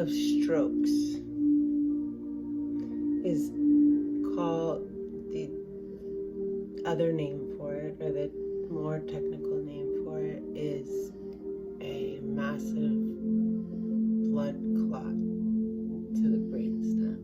of Strokes is called, the other name for it, or the more technical name for it, is a massive blood clot to the brainstem.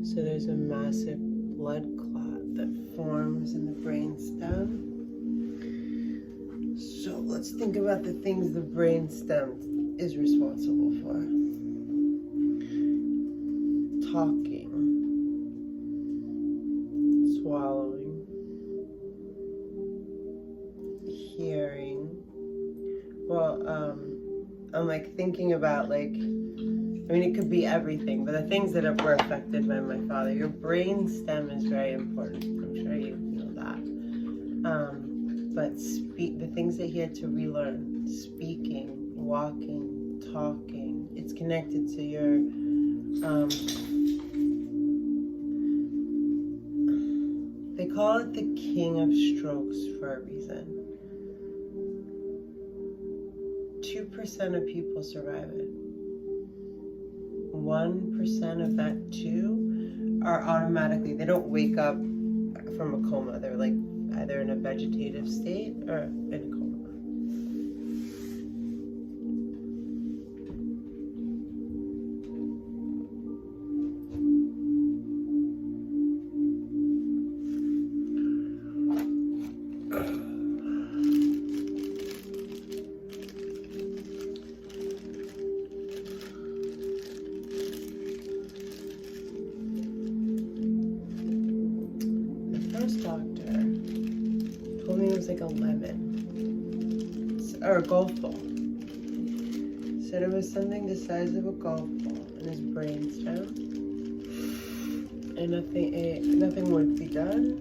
So there's a massive blood clot that forms in the brainstem. So let's think about the things the brainstem is responsible for. Talking, swallowing, hearing. Well, I'm like thinking about like, I mean, it could be everything, but the things that were affected by my father, your brain stem is very important. I'm sure you know that. But the things that he had to relearn, speaking, walking, talking, it's connected to your, they call it the king of strokes for a reason. 2% of people survive it. 1% of that 2 are automatically, they don't wake up from a coma. They're like either in a vegetative state or in a coma. Like 11, or a golf ball. Said it was something the size of a golf ball in his brainstem, and nothing would be done.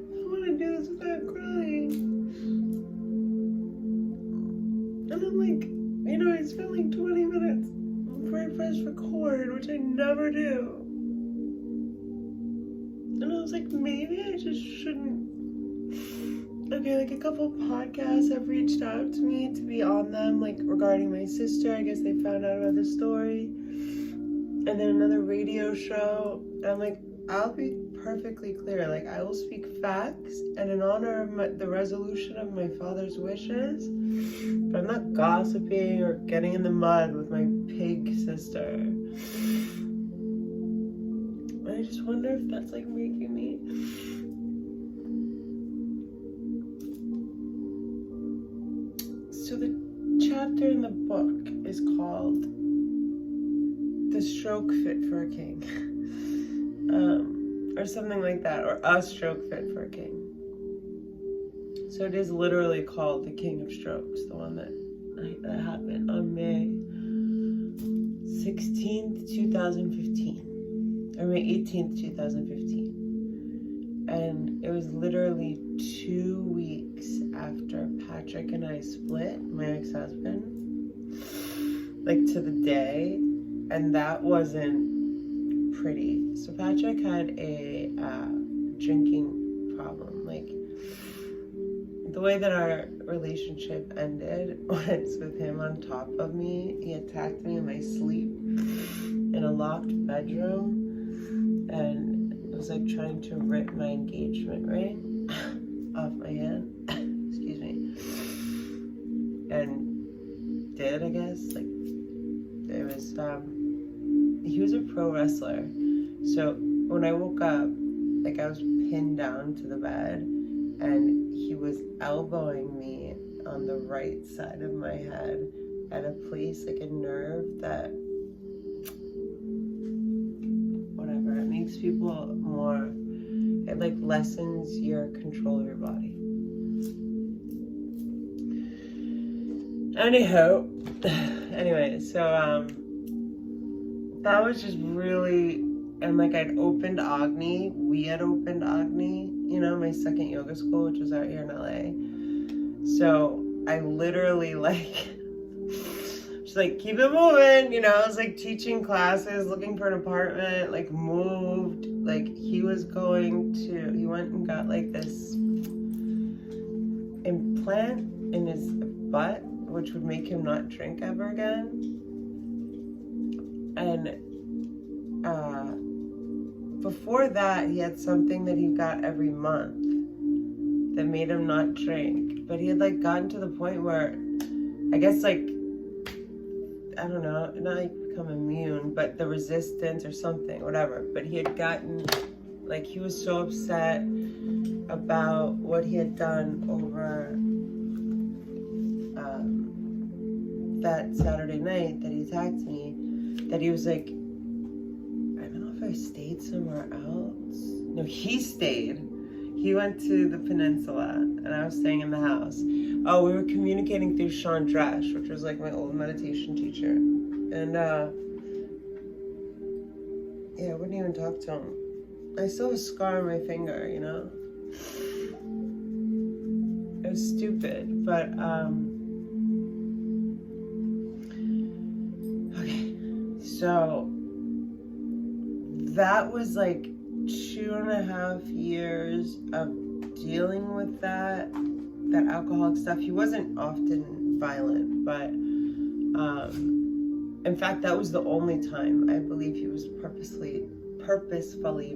I want to do this without crying. And I'm like, you know, I spent like 20 minutes before I press record, which I never do. And I was like, maybe I just shouldn't. Okay, like a couple podcasts have reached out to me to be on them, like regarding my sister. I guess they found out about the story. And then another radio show. And I'm like, I'll be perfectly clear. Like, I will speak facts and in honor of the resolution of my father's wishes. But I'm not gossiping or getting in the mud with my pig sister. And I just wonder if that's like making me. So the chapter in the book is called The Stroke Fit for a King. Or something like that, or A Stroke Fit for a King. So it is literally called the King of Strokes, the one that happened on May 16th, 2015, or May 18th, 2015. And it was literally 2 weeks after Patrick and I split, my ex-husband, like to the day, and that wasn't pretty. So Patrick had a drinking problem. Like, the way that our relationship ended was with him on top of me. He attacked me in my sleep in a locked bedroom, and it was like trying to rip my engagement ring off my hand. Excuse me. And did, I guess. Like, it was, he was a pro wrestler. So when I woke up, like, I was pinned down to the bed, and he was elbowing me on the right side of my head at a place, like a nerve that, whatever, it makes people more, it like lessens your control of your body. Anyway, so that was just really, and like I'd opened Agni, we had opened Agni, you know, my second yoga school, which was out here in LA. So I literally like, She's like, keep it moving, you know. I was like teaching classes, looking for an apartment, like moved. Like he went and got like this implant in his butt, which would make him not drink ever again. And before that, he had something that he got every month that made him not drink. But he had like gotten to the point where, I guess like, I don't know, not like become immune, but the resistance or something, whatever. But he had gotten, like, he was so upset about what he had done over that Saturday night that he attacked me, that he was like, I don't know if I stayed somewhere else. No, he stayed. He went to the peninsula, and I was staying in the house. Oh, we were communicating through Sean Dresch, which was like my old meditation teacher. And yeah, I wouldn't even talk to him. I still have a scar on my finger, you know? It was stupid, but okay. So that was like 2.5 years of dealing with that alcoholic stuff. He wasn't often violent, but in fact, that was the only time I believe he was purposefully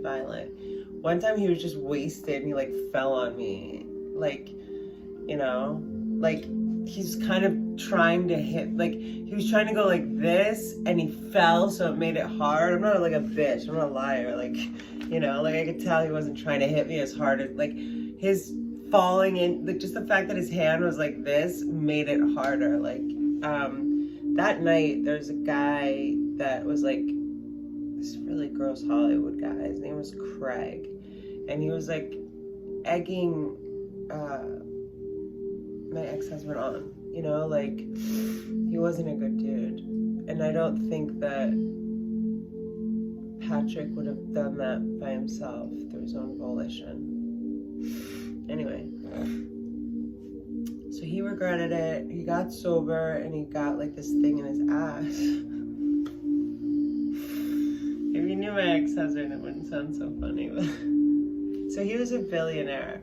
violent. One time he was just wasted and he like fell on me, like, you know, like he's kind of trying to hit, like he was trying to go like this and he fell, so it made it hard. I'm not like a bitch, I'm not a liar, like, you know, like I could tell he wasn't trying to hit me as hard as, like, his falling in, like just the fact that his hand was like this made it harder. Like that night there's a guy that was like this really gross Hollywood guy. His name was Craig, and he was like egging my ex-husband on, you know, like he wasn't a good dude. And I don't think that Patrick would have done that by himself through his own volition. Anyway, so he regretted it. He got sober and he got like this thing in his ass. If you knew my ex-husband, it wouldn't sound so funny. But so he was a billionaire,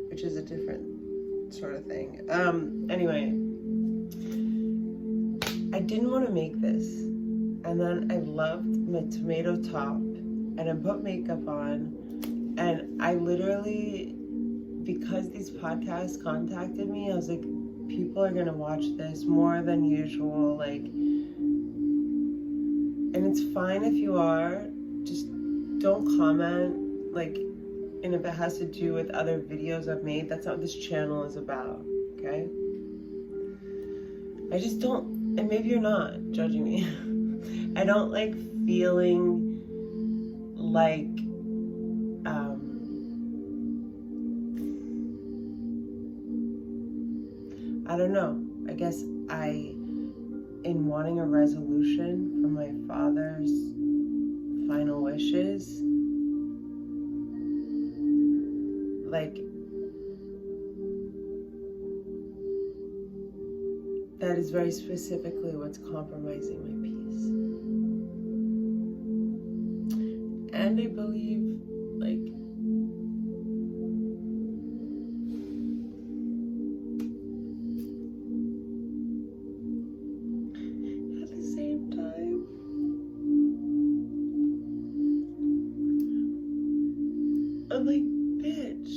which is a different sort of thing. Anyway, I didn't want to make this, and then I loved my tomato top, and I put makeup on, and I literally, because these podcasts contacted me, I was like, people are gonna watch this more than usual, like, and it's fine if you are, just don't comment, like, and if it has to do with other videos I've made, that's not what this channel is about, okay? I just don't, and maybe you're not judging me. I don't like feeling like, I don't know. I guess in wanting a resolution from my father's final wishes, like, that is very specifically what's compromising my peace. And I believe, like, at the same time, I'm like, bitch.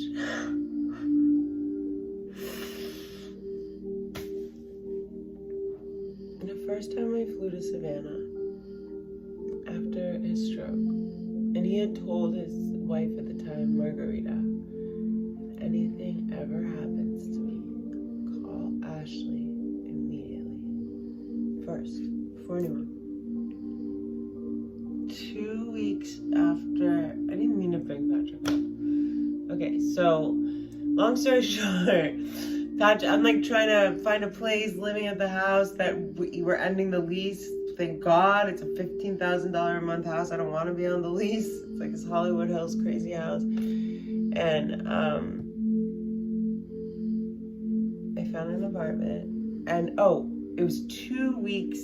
The first time I flew to Savannah after his stroke, and he had told his wife at the time, Margarita, if anything ever happens to me, call Ashley immediately. First, before anyone. 2 weeks after, I didn't mean to bring Patrick up. Okay, so, long story short, Patrick, I'm like trying to find a place, living at the house that we're ending the lease. Thank God, it's a $15,000 a month house. I don't want to be on the lease. It's like this Hollywood Hills crazy house. And I found an apartment. And oh, it was 2 weeks,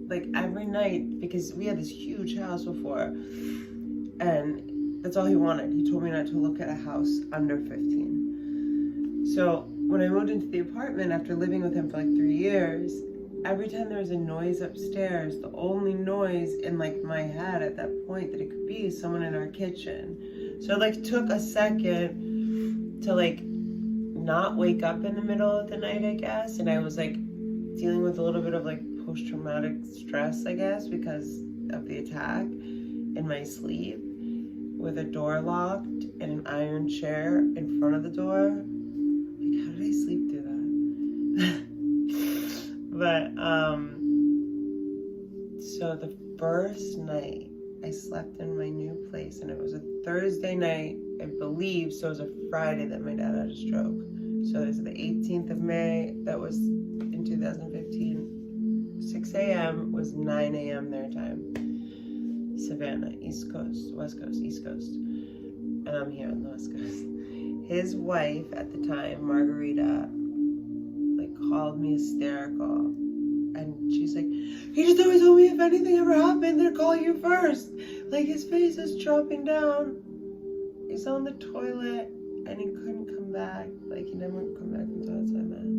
like every night, because we had this huge house before. And that's all he wanted. He told me not to look at a house under 15. So when I moved into the apartment after living with him for like 3 years, every time there was a noise upstairs, the only noise in like my head at that point that it could be is someone in our kitchen. So it like took a second to like not wake up in the middle of the night, I guess. And I was like dealing with a little bit of like post-traumatic stress, I guess, because of the attack in my sleep, with a door locked and an iron chair in front of the door. Like, how did I sleep through that? But, so the first night I slept in my new place, and it was a Thursday night, I believe, so it was a Friday that my dad had a stroke. So it was the 18th of May, that was in 2015. 6 a.m. was 9 a.m. their time. Savannah, East Coast, West Coast, East Coast. And I'm here on the West Coast. His wife at the time, Margarita, like called me hysterical. And she's like, he just always told me if anything ever happened, they'd call you first. Like, his face is dropping down. He's on the toilet and he couldn't come back. Like, he never would come back from the toilet, man.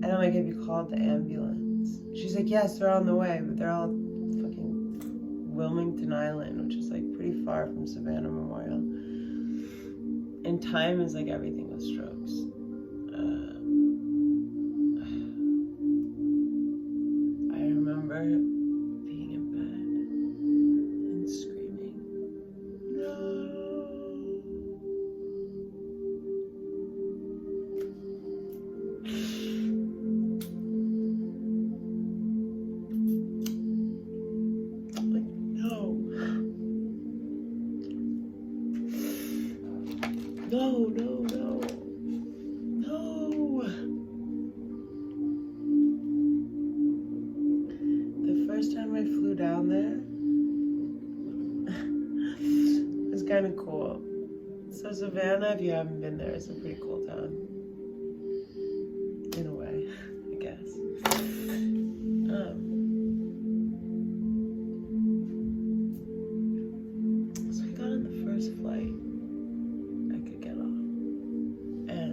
And I'm like, have you called the ambulance? She's like, yes, they're on the way, but they're all fucking Wilmington Island, which is like pretty far from Savannah Memorial. And time is like everything with strokes. I remember being in bed and screaming, no. Like, no. No, no, no. No. The first time I flew down there, it was kind of cool. So Savannah, if you haven't been there, it's a pretty cool town. In a way, I guess. So I got on the first flight I could get on. And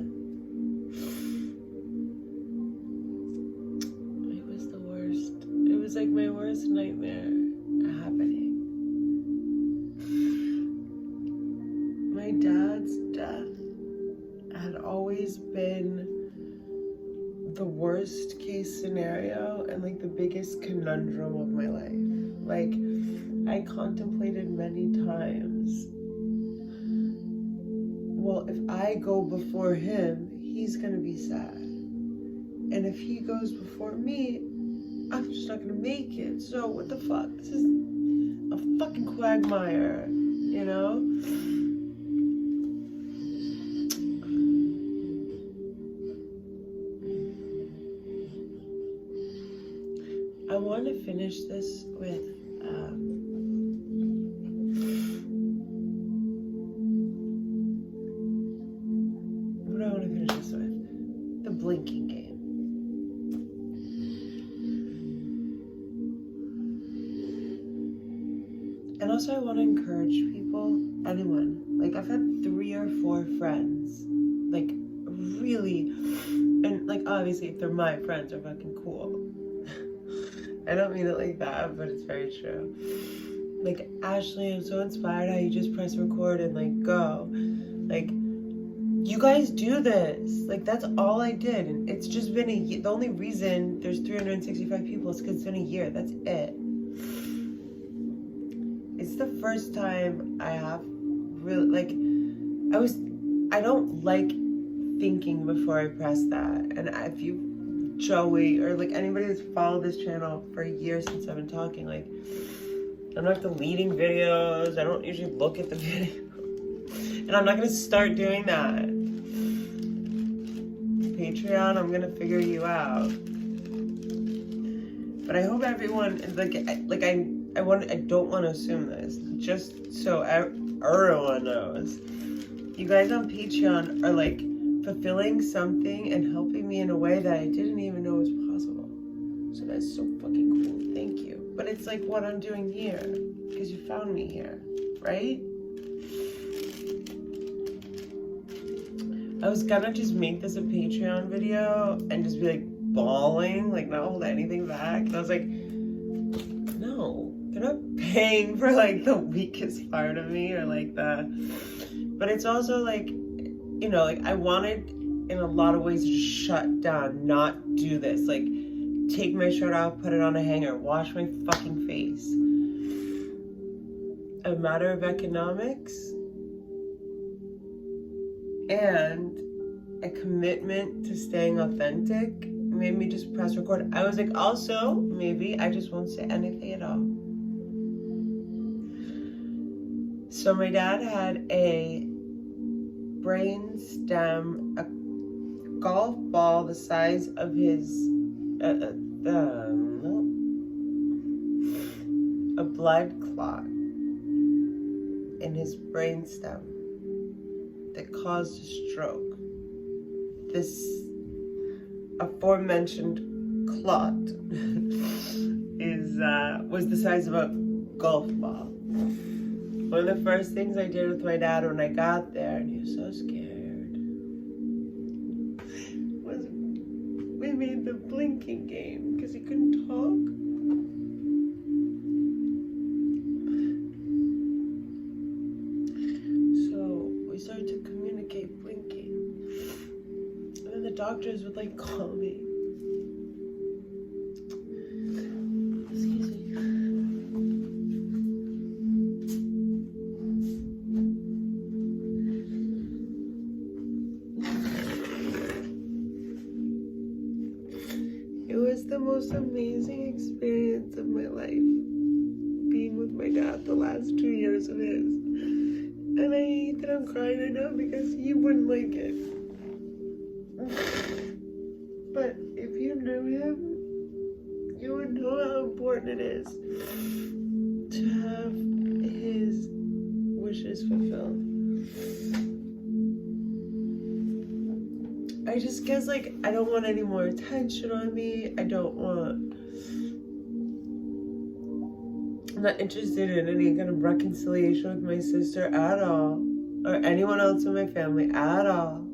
it was the worst. It was like my worst nightmare happening. My dad's death had always been the worst case scenario and like the biggest conundrum of my life. Like, I contemplated many times, well, if I go before him, he's gonna be sad. And if he goes before me, I'm just not gonna make it. So what the fuck? This is a fucking quagmire, you know? I want to finish this with what do I want to finish this with? The blinking game. And also I want to encourage people, anyone, like I've had 3 or 4 friends, like really, and like obviously if they're my friends, they're fucking cool. I don't mean it like that, but it's very true. Like, Ashley, I'm so inspired how you just press record and like go. Like, you guys do this. Like, that's all I did. And it's just been a year. The only reason there's 365 people is because it's been a year. That's it. It's the first time I have really, like, I don't like thinking before I press that. And if you, Joey, or like anybody that's followed this channel for years since I've been talking, like, I'm not deleting videos. I don't usually look at the video. And I'm not going to start doing that. Patreon, I'm going to figure you out. But I hope everyone, I don't want to assume this. Just so everyone knows. You guys on Patreon are like fulfilling something and helping me in a way that I didn't even know was possible. So that's so fucking cool. Thank you. But it's like what I'm doing here, because you found me here, right? I was gonna just make this a Patreon video and just be like bawling, like not hold anything back. And I was like, no, they're not paying for like the weakest part of me or like but it's also like, you know, like I wanted in a lot of ways to just shut down, not do this, like take my shirt off, put it on a hanger, wash my fucking face. A matter of economics and a commitment to staying authentic made me just press record. I was like, also, maybe I just won't say anything at all. So my dad had a brainstem, a golf ball the size of his, a blood clot in his brainstem that caused a stroke. This aforementioned clot was the size of a golf ball. One of the first things I did with my dad when I got there, and he was so scared, was we made the blinking game because he couldn't talk. So we started to communicate blinking. And then the doctors would like call me. Excuse me. It was the most amazing experience of my life, being with my dad the last 2 years of his. And I hate that I'm crying right now because you wouldn't like it. But if you knew him, you would know how important it is to have his wishes fulfilled. I just guess, like, I don't want any more attention on me. I'm not interested in any kind of reconciliation with my sister at all, or anyone else in my family at all.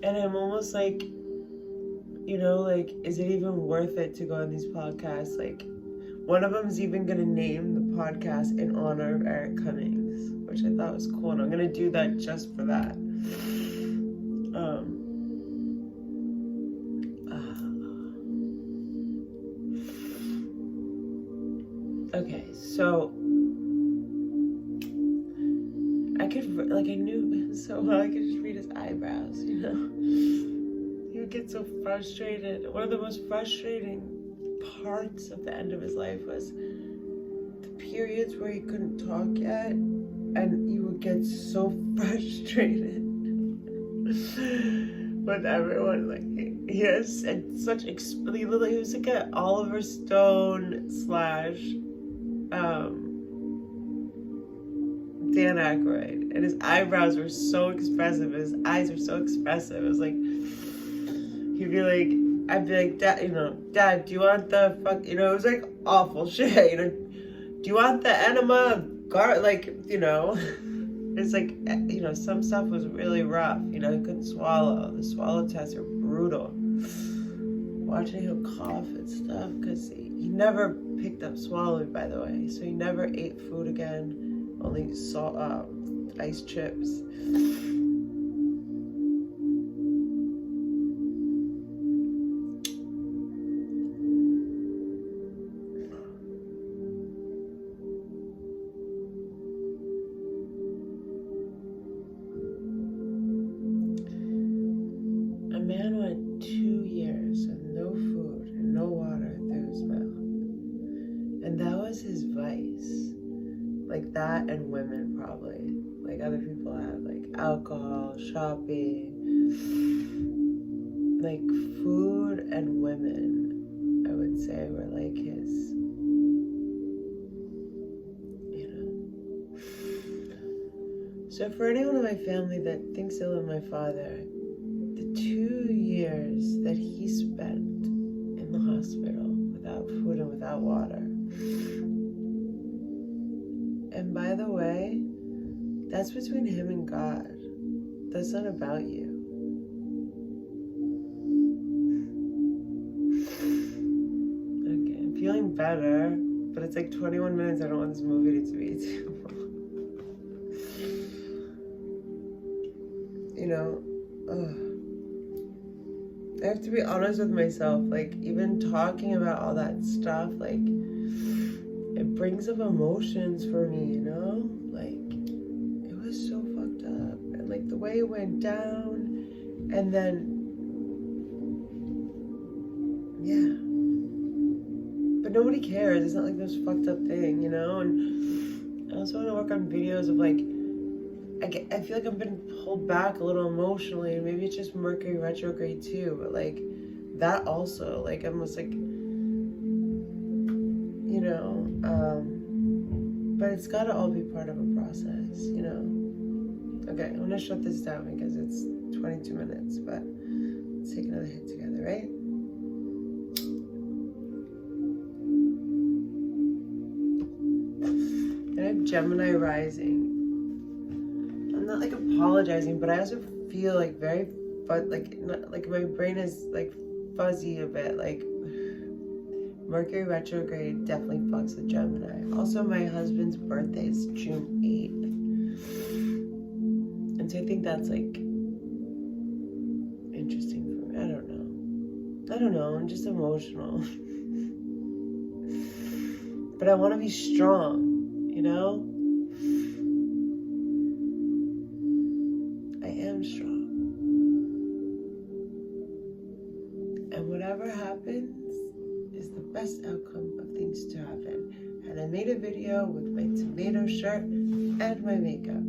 And I'm almost like, you know, like, is it even worth it to go on these podcasts? Like, one of them is even going to name the podcast in honor of Eric Cummings, which I thought was cool. And I'm going to do that just for that. Okay, so I knew him so well, I could just read his eyebrows, you know? He would get so frustrated. One of the most frustrating parts of the end of his life was the periods where he couldn't talk yet, and you would get so frustrated with everyone. Like, he has such, he was like an Oliver Stone / Dan Aykroyd, and his eyebrows were so expressive, his eyes were so expressive. It was like, he'd be like, I'd be like, Dad, Dad, do you want the fuck, it was like awful shit, do you want the enema like, it's like, some stuff was really rough, he couldn't swallow. The swallow tests are brutal. Watching him cough and stuff, because he never picked up swallowing, by the way, so he never ate food again. Only salt, ice chips. A man went 2 years with no food and no water through his mouth. And that was his vice. Like that and women, probably. Like other people have, like alcohol, shopping. Like food and women, I would say, were like his, So So for anyone in my family that thinks ill of my father, the 2 years that he spent in the hospital without food and without water. And by the way, that's between him and God. That's not about you. Okay, I'm feeling better, but it's like 21 minutes. I don't want this movie to be too long. You know, I have to be honest with myself. Like, even talking about all that stuff, like, it brings up emotions for me, you know? Like, it was so fucked up. And, like, the way it went down, and then, yeah. But nobody cares. It's not like this fucked up thing, you know? And I also want to work on videos of, like, I feel like I've been pulled back a little emotionally, and maybe it's just Mercury retrograde too, but like that also, like I'm almost like, you know, but it's gotta all be part of a process, you know. Okay, I'm gonna shut this down because it's 22 minutes, but let's take another hit together, right? And I have Gemini rising. I'm not like apologizing, but I also feel like very like my brain is like fuzzy a bit. Like Mercury retrograde definitely fucks with Gemini. Also, my husband's birthday is June 8th, and so I think that's like interesting for me. I don't know. I'm just emotional, but I want to be strong, you know. Strong, and whatever happens is the best outcome of things to happen. And I made a video with my tomato shirt and my makeup.